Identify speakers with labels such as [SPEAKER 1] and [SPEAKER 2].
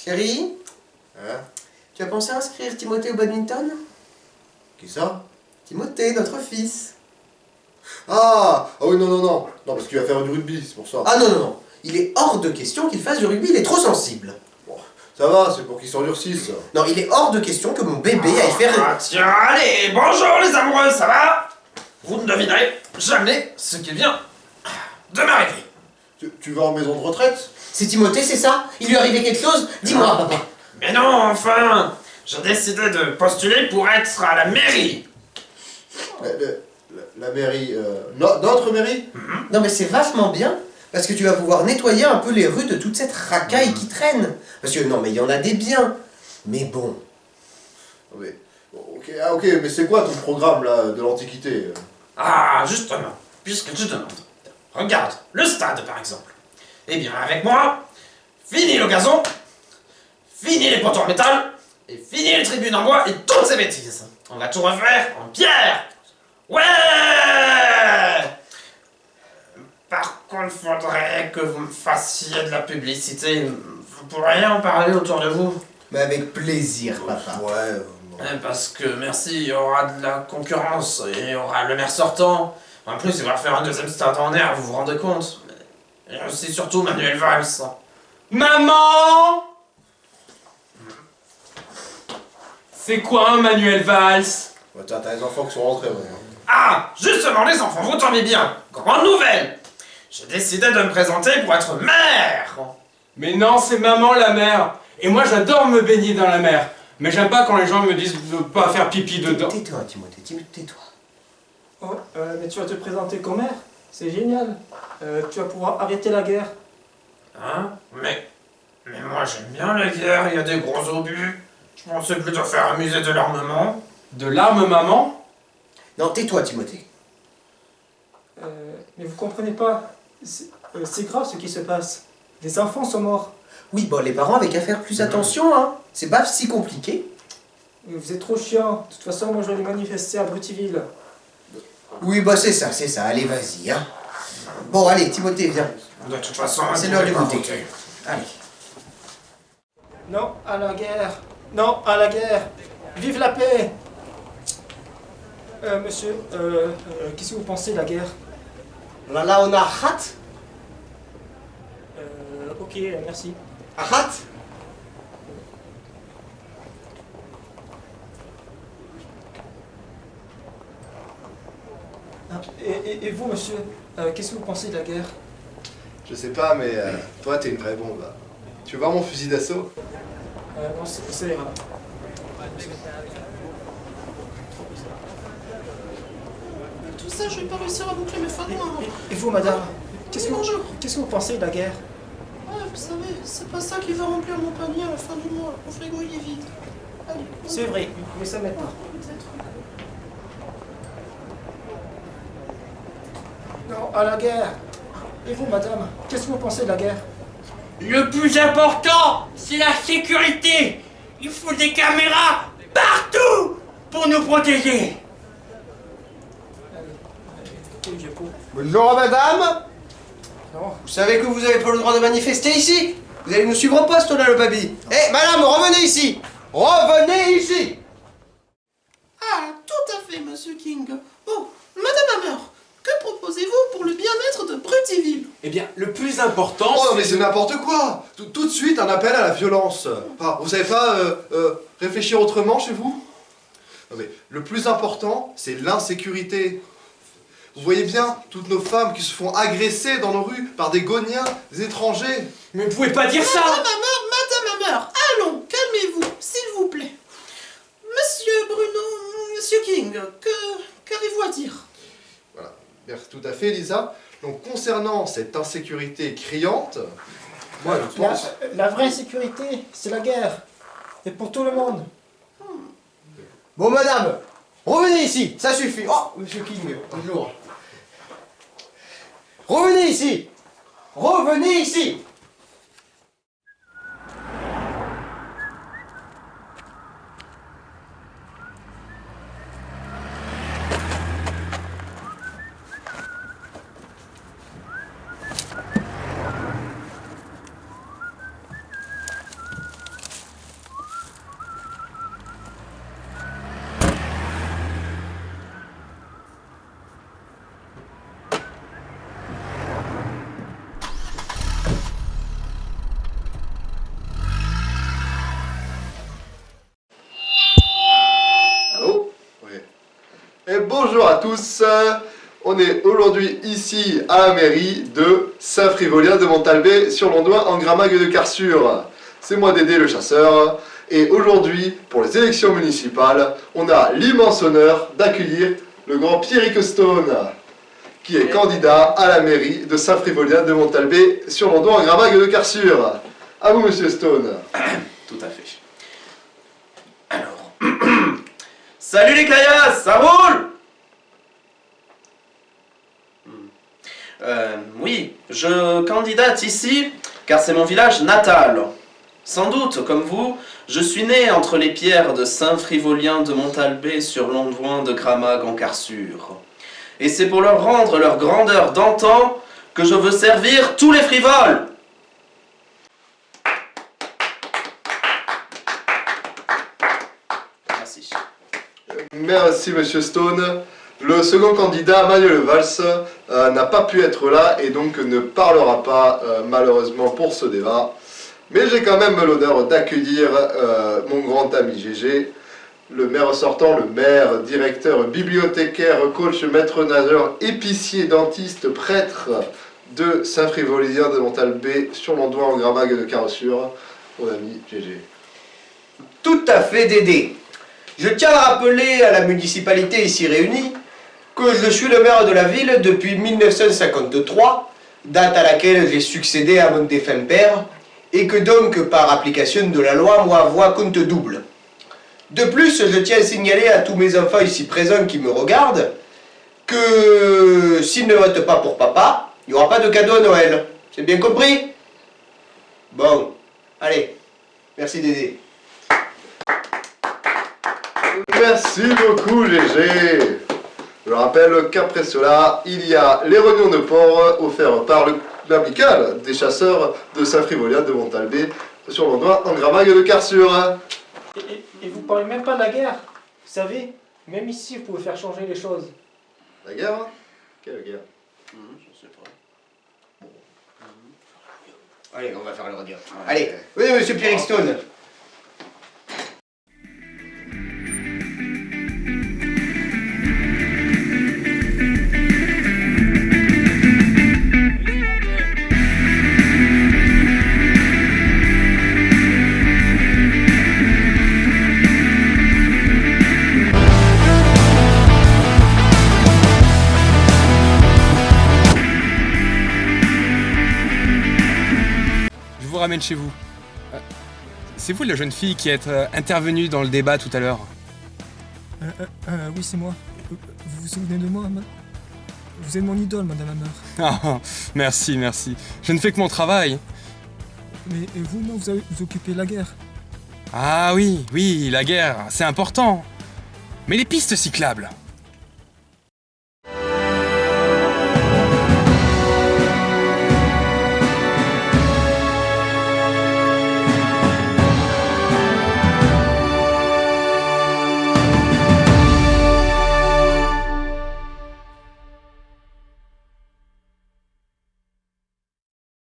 [SPEAKER 1] Chérie,
[SPEAKER 2] Hein?
[SPEAKER 1] tu as pensé à inscrire Timothée au badminton?
[SPEAKER 2] Qui ça?
[SPEAKER 1] Timothée, notre fils.
[SPEAKER 2] Ah! Ah oui, non, non, non. Non, parce qu'il va faire du rugby, c'est pour ça.
[SPEAKER 1] Ah non, non, non. Il est hors de question qu'il fasse du rugby, il est trop sensible.
[SPEAKER 2] Bon, ça va, c'est pour qu'il s'endurcisse.
[SPEAKER 1] Non, il est hors de question que mon bébé aille faire...
[SPEAKER 3] Ah tiens, allez, bonjour les amoureux, ça va? Vous ne devinerez jamais ce qui vient de m'arriver.
[SPEAKER 2] Tu vas en maison de retraite?
[SPEAKER 1] C'est Timothée, c'est ça? Il lui est arrivé quelque chose? Dis-moi, papa.
[SPEAKER 3] Mais non, enfin, j'ai décidé de postuler pour être à la mairie.
[SPEAKER 2] La mairie... notre mairie?
[SPEAKER 1] Non mais c'est vachement bien, parce que tu vas pouvoir nettoyer un peu les rues de toute cette racaille qui traîne. Parce que non mais il y en a des biens. Mais bon.
[SPEAKER 2] Non, mais... bon, ok, ah, ok, mais c'est quoi ton programme, là, de l'Antiquité?
[SPEAKER 3] Ah, justement, puisque tu demandes. Regarde, le stade par exemple. Eh bien, avec moi, fini le gazon, fini les poteaux en métal, et fini les tribunes en bois et toutes ces bêtises. On va tout refaire en pierre. Ouais! Par contre, faudrait que vous me fassiez de la publicité. Vous pourriez en parler autour de vous?
[SPEAKER 1] Mais avec plaisir, papa.
[SPEAKER 2] Ouais...
[SPEAKER 3] Parce que, merci, il y aura de la concurrence, et il y aura le maire sortant. En plus, il va faire un deuxième stade en air, vous vous rendez compte? Et aussi, surtout, Manuel Valls.
[SPEAKER 4] Maman! C'est quoi un Manuel Valls?
[SPEAKER 2] Ouais, t'as les enfants qui sont rentrés, ouais.
[SPEAKER 3] Ah, justement, les enfants, vous tombez bien. Grande nouvelle! J'ai décidé de me présenter pour être maire.
[SPEAKER 4] Mais non, c'est maman la mère. Et moi j'adore me baigner dans la mer. Mais j'aime pas quand les gens me disent de pas faire pipi dedans.
[SPEAKER 1] Tais-toi, Timothée, tais-toi.
[SPEAKER 5] Oh, mais tu vas te présenter comme maire, c'est génial. Tu vas pouvoir arrêter la guerre.
[SPEAKER 3] Hein? Mais moi, j'aime bien la guerre, il y a des gros obus. Je pensais plutôt faire un musée de l'armement.
[SPEAKER 4] De l'arme maman?
[SPEAKER 1] Non, tais-toi, Timothée.
[SPEAKER 5] Mais vous comprenez pas, c'est grave ce qui se passe. Des enfants sont morts.
[SPEAKER 1] Oui, bon, les parents avaient qu'à faire plus attention, hein. C'est pas si compliqué.
[SPEAKER 5] Vous êtes trop chiant. De toute façon, moi je vais aller manifester à Brutiville.
[SPEAKER 1] Oui, bah c'est ça, allez, vas-y, hein. Bon, allez, Timothée, viens.
[SPEAKER 3] De toute façon,
[SPEAKER 1] C'est
[SPEAKER 3] vous
[SPEAKER 1] l'heure
[SPEAKER 3] pouvez
[SPEAKER 1] du
[SPEAKER 3] pas
[SPEAKER 1] goûter.
[SPEAKER 3] voter.
[SPEAKER 1] Allez.
[SPEAKER 5] Non à la guerre. Non à la guerre. Vive la paix. Monsieur, qu'est-ce que vous pensez de la guerre?
[SPEAKER 1] Là, on a Hat.
[SPEAKER 5] Ok, merci.
[SPEAKER 1] Hat.
[SPEAKER 5] Et vous, monsieur, qu'est-ce que vous pensez de la guerre?
[SPEAKER 2] Je sais pas, mais toi, t'es une vraie bombe. Tu veux voir mon fusil d'assaut?
[SPEAKER 5] Non, ça ira.
[SPEAKER 6] Tout ça, je vais pas réussir à boucler mes fins de mois.
[SPEAKER 5] Et vous, madame, qu'est-ce
[SPEAKER 6] Bonjour.
[SPEAKER 5] que vous pensez de la guerre?
[SPEAKER 6] Ouais, vous savez, c'est pas ça qui va remplir mon panier à la fin du mois. Mon frigo, il est vide. Allez,
[SPEAKER 5] C'est vrai, mais ça m'aide pas.
[SPEAKER 6] peut-être.
[SPEAKER 5] Non à la guerre. Et vous, madame, qu'est-ce que vous pensez de la guerre?
[SPEAKER 4] Le plus important, c'est la sécurité. Il faut des caméras partout pour nous protéger.
[SPEAKER 5] Quel vieux pot.
[SPEAKER 1] Bonjour, madame.
[SPEAKER 5] Non.
[SPEAKER 1] Vous savez que vous avez pas le droit de manifester ici? Vous allez nous suivre au poste, là, le baby. Eh, madame, revenez ici. Revenez ici.
[SPEAKER 6] Ah, tout à fait, monsieur King. Bon, madame Hammer, que proposez-vous pour le bien-être de Brutiville?
[SPEAKER 4] Eh bien, le plus important,
[SPEAKER 2] Oh, mais c'est n'importe quoi! Tout de suite, un appel à la violence. Ah, vous savez pas réfléchir autrement chez vous? Non, mais le plus important, c'est l'insécurité. Vous voyez bien, toutes nos femmes qui se font agresser dans nos rues par des Goniens, des étrangers.
[SPEAKER 4] Mais vous pouvez pas dire ça.
[SPEAKER 6] Madame Hammer, allons, calmez-vous, s'il vous plaît. Monsieur Bruno, monsieur King, qu'avez-vous à dire?
[SPEAKER 2] Voilà, merci tout à fait, Lisa. Donc, concernant cette insécurité criante, moi, je pense...
[SPEAKER 5] La vraie sécurité, c'est la guerre. Et pour tout le monde.
[SPEAKER 1] Bon, madame, revenez ici, ça suffit. Oh, monsieur King, bonjour. Revenez ici. Revenez ici.
[SPEAKER 2] bonjour à tous. On est aujourd'hui ici à la mairie de Saint-Frivolien de Montalbé sur l'Ondoin en Gramague de Carsure. C'est moi Dédé le chasseur. Et aujourd'hui, pour les élections municipales, on a l'immense honneur d'accueillir le grand Pierrick Stone, qui est candidat à la mairie de Saint-Frivolien de Montalbé sur l'Ondoin en Gramague de Carsure. À vous, monsieur Stone.
[SPEAKER 3] Tout à fait. Alors... Salut les caillasses, ça roule? Oui, je candidate ici car c'est mon village natal. Sans doute, comme vous, je suis né entre les pierres de Saint-Frivolien de Montalbé sur l'Ondoin de Gramague en Carsure. Et c'est pour leur rendre leur grandeur d'antan que je veux servir tous les frivoles. Merci.
[SPEAKER 2] Merci, monsieur Stone. Le second candidat, Manuel Valls, n'a pas pu être là et donc ne parlera pas malheureusement pour ce débat. Mais j'ai quand même l'honneur d'accueillir mon grand ami Gégé, le maire sortant, le maire, directeur, bibliothécaire, coach, maître nageur, épicier, dentiste, prêtre de Saint-Frivolien de Montalbé sur l'Ondoin en Gramague de Carsure, mon ami Gégé.
[SPEAKER 7] Tout à fait, Dédé. Je tiens à rappeler à la municipalité ici réunie que je suis le maire de la ville depuis 1953, date à laquelle j'ai succédé à mon défunt père, et que donc, par application de la loi, ma voix compte double. De plus, je tiens à signaler à tous mes enfants ici présents qui me regardent que s'ils ne votent pas pour papa, il n'y aura pas de cadeau à Noël. C'est bien compris? Bon, allez, merci Dédé.
[SPEAKER 2] Merci beaucoup, Gégé. Je rappelle qu'après cela, il y a les rognons de porc offerts par l'amical des chasseurs de Saint-Frivolien de Montalbé sur l'Ondoin en Gramague de Carsure.
[SPEAKER 5] Et vous parlez même pas de la guerre. Vous savez, même ici, vous pouvez faire changer les choses.
[SPEAKER 2] La guerre? Quelle guerre?
[SPEAKER 3] Je sais pas.
[SPEAKER 7] Allez, on va faire le regard. Allez, oui, monsieur Pierrick Stone.
[SPEAKER 8] Je vous ramène chez vous. C'est vous la jeune fille qui êtes intervenue dans le débat tout à l'heure?
[SPEAKER 5] Oui, c'est moi. Vous vous souvenez de moi, Vous êtes mon idole, madame la meure.
[SPEAKER 8] Ah, merci, merci. Je ne fais que mon travail.
[SPEAKER 5] Mais vous, non, vous occupez de la guerre.
[SPEAKER 8] Ah oui, oui, la guerre, c'est important. Mais les pistes cyclables,